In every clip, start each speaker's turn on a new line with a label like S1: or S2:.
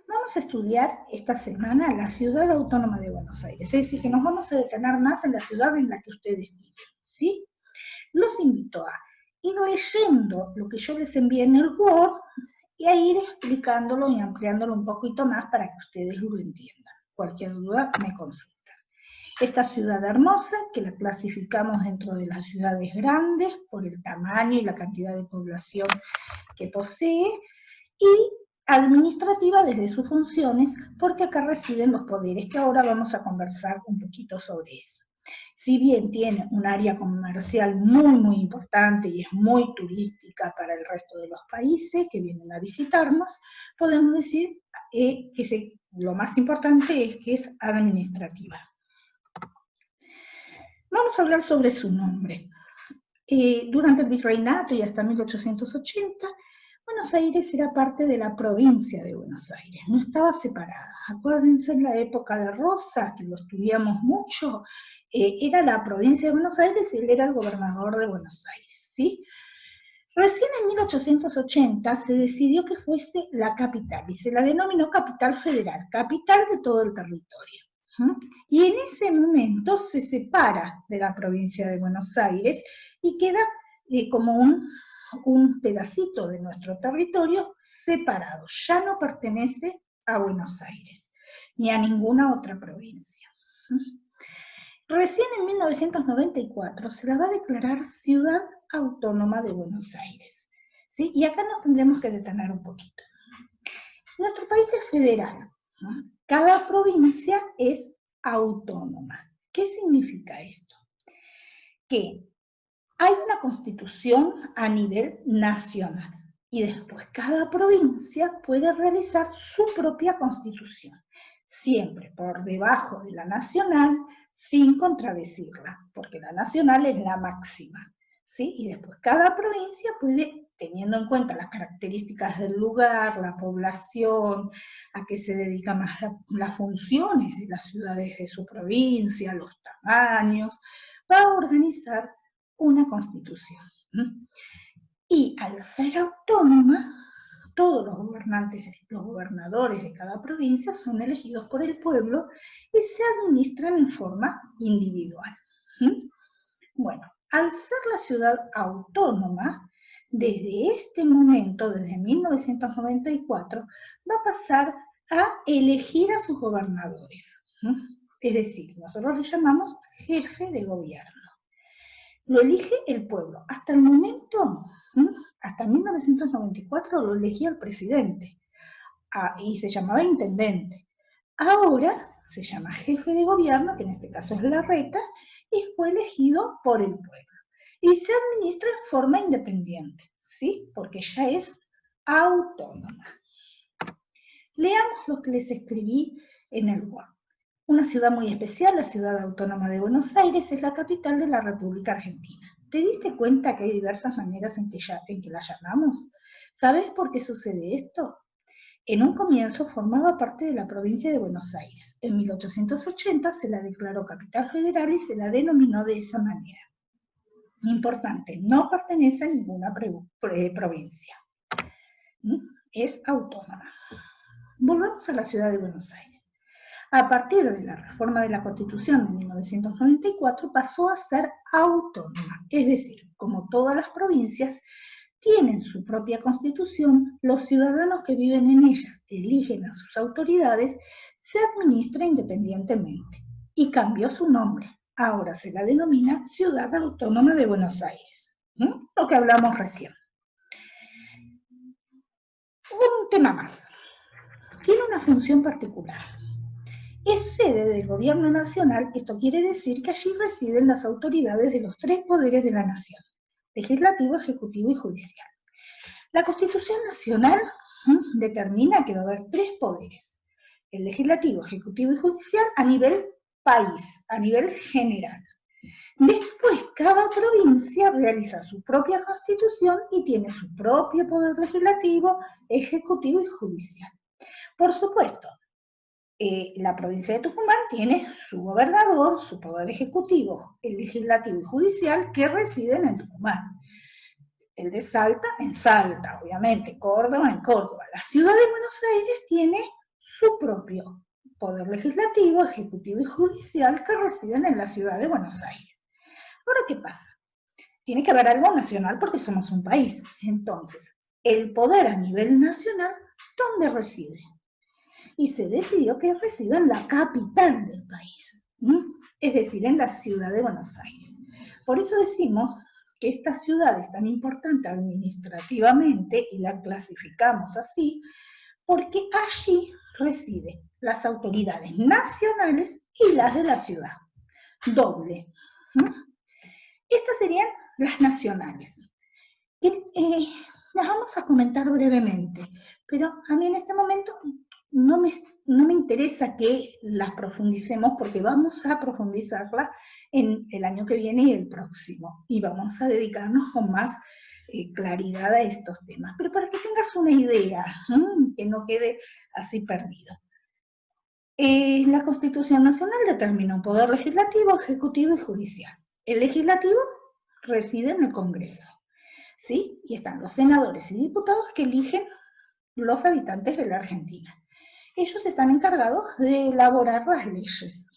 S1: Vamos a estudiar esta semana la Ciudad Autónoma de Buenos Aires, es decir, que nos vamos a detener más en la ciudad en la que ustedes viven, ¿sí? Los invito a ir leyendo lo que yo les envié en el Word y a ir explicándolo y ampliándolo un poquito más para que ustedes lo entiendan. Cualquier duda me consultan. Esta ciudad hermosa, que la clasificamos dentro de las ciudades grandes por el tamaño y la cantidad de población que posee, y administrativa desde sus funciones, porque acá residen los poderes, que ahora vamos a conversar un poquito sobre eso. Si bien tiene un área comercial muy importante y es muy turística para el resto de los países que vienen a visitarnos, podemos decir que lo más importante es que es administrativa. Vamos a hablar sobre su nombre. Durante el virreinato y hasta 1880, Buenos Aires era parte de la provincia de Buenos Aires, no estaba separada. Acuérdense en la época de Rosas, que lo estudiamos mucho, era la provincia de Buenos Aires y él era el gobernador de Buenos Aires, ¿sí? Recién en 1880 se decidió que fuese la capital y se la denominó capital federal, capital de todo el territorio. Y en ese momento se separa de la provincia de Buenos Aires y queda como un pedacito de nuestro territorio separado, ya no pertenece a Buenos Aires ni a ninguna otra provincia. Recién en 1994 se la va a declarar Ciudad Autónoma de Buenos Aires, ¿sí? Y acá nos tendremos que detener un poquito. Nuestro país es federal, ¿no? Cada provincia es autónoma. ¿Qué significa esto? Que hay una constitución a nivel nacional y después cada provincia puede realizar su propia constitución, siempre por debajo de la nacional, sin contradecirla, porque la nacional es la máxima, ¿sí? Y después cada provincia puede, teniendo en cuenta las características del lugar, la población, a qué se dedican más las funciones de las ciudades de su provincia, los tamaños, va a organizar una constitución. Y al ser autónoma, todos los gobernantes, los gobernadores de cada provincia son elegidos por el pueblo y se administran en forma individual. Bueno, al ser la ciudad autónoma, desde este momento, desde 1994, va a pasar a elegir a sus gobernadores. Es decir, nosotros le llamamos jefe de gobierno. Lo elige el pueblo. Hasta el momento, hasta 1994, lo elegía el presidente y se llamaba intendente. Ahora se llama jefe de gobierno, que en este caso es Larreta, y fue elegido por el pueblo. Y se administra en forma independiente, ¿sí? Porque ya es autónoma. Leamos lo que les escribí en el Word. Una ciudad muy especial, la Ciudad Autónoma de Buenos Aires, es la capital de la República Argentina. ¿Te diste cuenta que hay diversas maneras en que la llamamos? ¿Sabes por qué sucede esto? En un comienzo formaba parte de la provincia de Buenos Aires. En 1880 se la declaró capital federal y se la denominó de esa manera. Importante, no pertenece a ninguna provincia. Es autónoma. Volvamos a la ciudad de Buenos Aires. A partir de la reforma de la Constitución de 1994 pasó a ser autónoma, es decir, como todas las provincias tienen su propia constitución, los ciudadanos que viven en ellas eligen a sus autoridades, se administra independientemente y cambió su nombre. Ahora se la denomina Ciudad Autónoma de Buenos Aires, lo que hablamos recién. Un tema más. Tiene una función particular. Es sede del gobierno nacional, esto quiere decir que allí residen las autoridades de los tres poderes de la nación, legislativo, ejecutivo y judicial. La Constitución Nacional determina que va a haber tres poderes, el legislativo, ejecutivo y judicial a nivel país, a nivel general. Después, cada provincia realiza su propia constitución y tiene su propio poder legislativo, ejecutivo y judicial. Por supuesto, la provincia de Tucumán tiene su gobernador, su poder ejecutivo, el legislativo y judicial que residen en Tucumán. El de Salta, en Salta, obviamente, Córdoba, en Córdoba. La ciudad de Buenos Aires tiene su propio poder legislativo, ejecutivo y judicial que residen en la ciudad de Buenos Aires. Ahora, ¿qué pasa? Tiene que haber algo nacional porque somos un país. Entonces, el poder a nivel nacional, ¿dónde reside? Y se decidió que resida en la capital del país, es decir, en la ciudad de Buenos Aires. Por eso decimos que esta ciudad es tan importante administrativamente y la clasificamos así, porque allí residen las autoridades nacionales y las de la ciudad. Doble. Estas serían las nacionales. Las vamos a comentar brevemente, pero a mí en este momento no me interesa que las profundicemos porque vamos a profundizarlas en el año que viene y el próximo, y vamos a dedicarnos con más claridad a estos temas. Pero para que tengas una idea, que no quede así perdido. La Constitución Nacional determina un poder legislativo, ejecutivo y judicial. El legislativo reside en el Congreso, ¿sí? Y están los senadores y diputados que eligen los habitantes de la Argentina. Ellos están encargados de elaborar las leyes,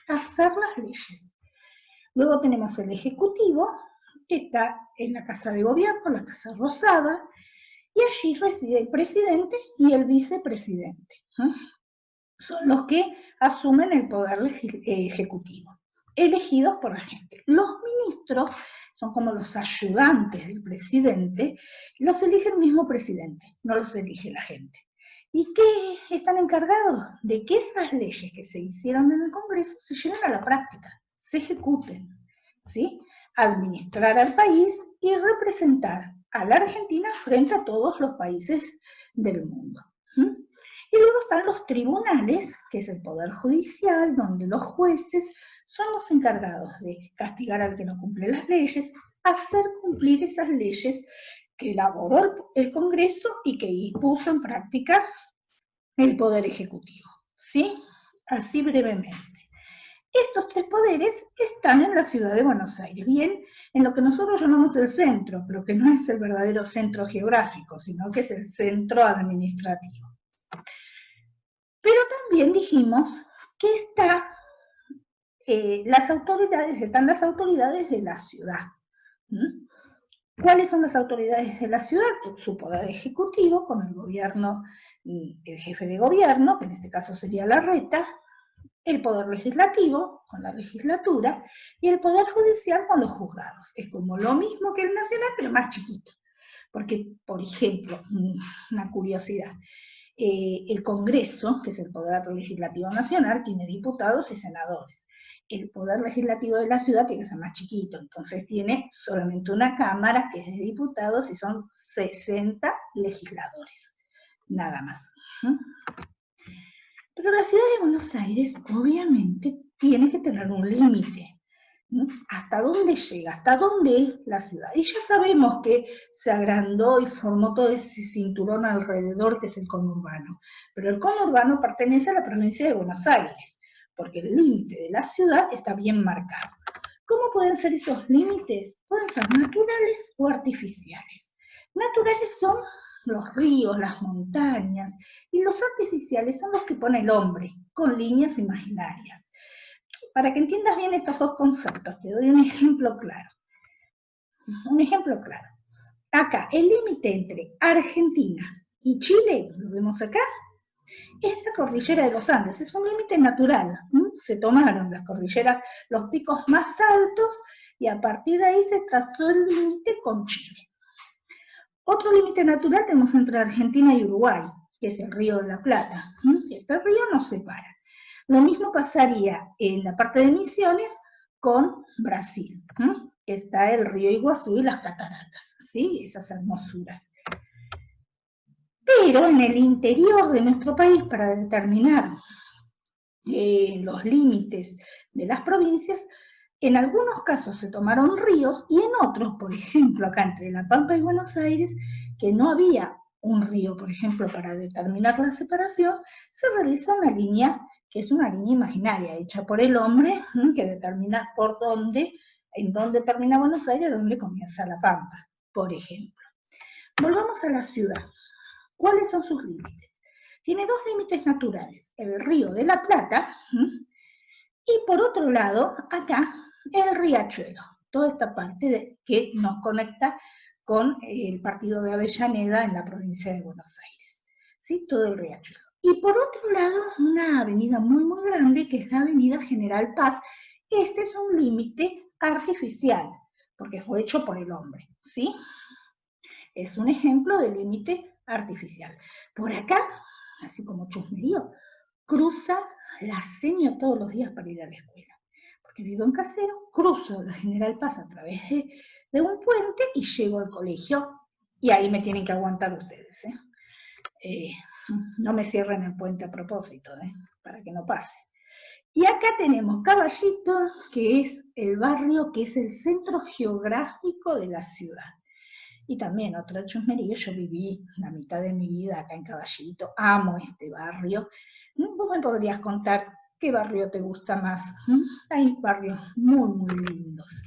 S1: hacer las leyes. Luego tenemos el Ejecutivo, que está en la Casa de Gobierno, la Casa Rosada, y allí reside el presidente y el vicepresidente. Son los que asumen el poder ejecutivo, elegidos por la gente. Los ministros son como los ayudantes del presidente, los elige el mismo presidente, no los elige la gente. ¿Y qué están encargados? De que esas leyes que se hicieron en el Congreso se lleven a la práctica, se ejecuten, ¿sí? Administrar al país y representar a la Argentina frente a todos los países del mundo. Y luego están los tribunales, que es el poder judicial, donde los jueces son los encargados de castigar al que no cumple las leyes, hacer cumplir esas leyes que elaboró el Congreso y que puso en práctica el Poder Ejecutivo, ¿sí? Así brevemente. Estos tres poderes están en la ciudad de Buenos Aires, bien en lo que nosotros llamamos el centro, pero que no es el verdadero centro geográfico, sino que es el centro administrativo. Pero también dijimos que están las autoridades de la ciudad. ¿Cuáles son las autoridades de la ciudad? Su poder ejecutivo con el gobierno, el jefe de gobierno, que en este caso sería Larreta, el poder legislativo con la legislatura y el poder judicial con los juzgados. Es como lo mismo que el nacional, pero más chiquito. Porque, por ejemplo, una curiosidad, el Congreso, que es el poder legislativo nacional, tiene diputados y senadores. El poder legislativo de la ciudad tiene que ser más chiquito, entonces tiene solamente una cámara que es de diputados y son 60 legisladores, nada más. Pero la ciudad de Buenos Aires, obviamente, tiene que tener un límite. ¿Hasta dónde llega? ¿Hasta dónde es la ciudad? Y ya sabemos que se agrandó y formó todo ese cinturón alrededor que es el conurbano. Pero el conurbano pertenece a la provincia de Buenos Aires, porque el límite de la ciudad está bien marcado. ¿Cómo pueden ser esos límites? Pueden ser naturales o artificiales. Naturales son los ríos, las montañas, y los artificiales son los que pone el hombre, con líneas imaginarias. Para que entiendas bien estos dos conceptos, te doy un ejemplo claro. Un ejemplo claro. Acá, el límite entre Argentina y Chile, lo vemos acá, es la cordillera de los Andes, es un límite natural. Se tomaron las cordilleras, los picos más altos, y a partir de ahí se trazó el límite con Chile. Otro límite natural tenemos entre Argentina y Uruguay, que es el Río de la Plata. Este río nos separa. Lo mismo pasaría en la parte de Misiones con Brasil, que está el río Iguazú y las cataratas, ¿sí? Esas hermosuras. Pero en el interior de nuestro país, para determinar los límites de las provincias, en algunos casos se tomaron ríos y en otros, por ejemplo, acá entre La Pampa y Buenos Aires, que no había un río, por ejemplo, para determinar la separación, se realiza una línea que es una línea imaginaria, hecha por el hombre, que determina en dónde termina Buenos Aires, dónde comienza La Pampa, por ejemplo. Volvamos a la ciudad. ¿Cuáles son sus límites? tiene dos límites naturales, el Río de la Plata, y por otro lado, acá, el Riachuelo, toda esta parte que nos conecta con el partido de Avellaneda en la provincia de Buenos Aires, ¿sí? Todo el Riachuelo. Y por otro lado, una avenida muy, muy grande, que es la avenida General Paz. Este es un límite artificial, porque fue hecho por el hombre, ¿sí? Es un ejemplo de límite artificial. Por acá, así como chusmerío, cruza la seño todos los días para ir a la escuela. Porque vivo en Casero, cruzo la General Paz a través de un puente y llego al colegio. Y ahí me tienen que aguantar ustedes, no me cierren el puente a propósito, para que no pase. Y acá tenemos Caballito, que es el barrio, que es el centro geográfico de la ciudad. Y también otra chusmería, yo viví la mitad de mi vida acá en Caballito, amo este barrio. Vos me podrías contar qué barrio te gusta más. Hay barrios muy, muy lindos,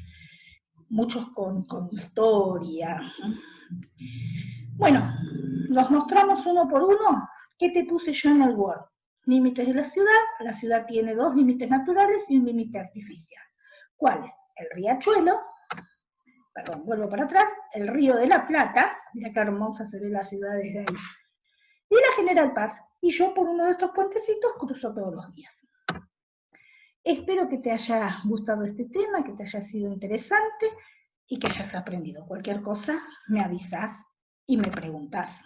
S1: muchos con historia. Bueno, los mostramos uno por uno. ¿Qué te puse yo en el Word? Límites de la ciudad tiene dos límites naturales y un límite artificial. ¿Cuáles? El Riachuelo, perdón, vuelvo para atrás, el Río de la Plata, mira qué hermosa se ve la ciudad desde ahí, y la General Paz, y yo por uno de estos puentecitos cruzo todos los días. Espero que te haya gustado este tema, que te haya sido interesante y que hayas aprendido. Cualquier cosa me avisas y me preguntas.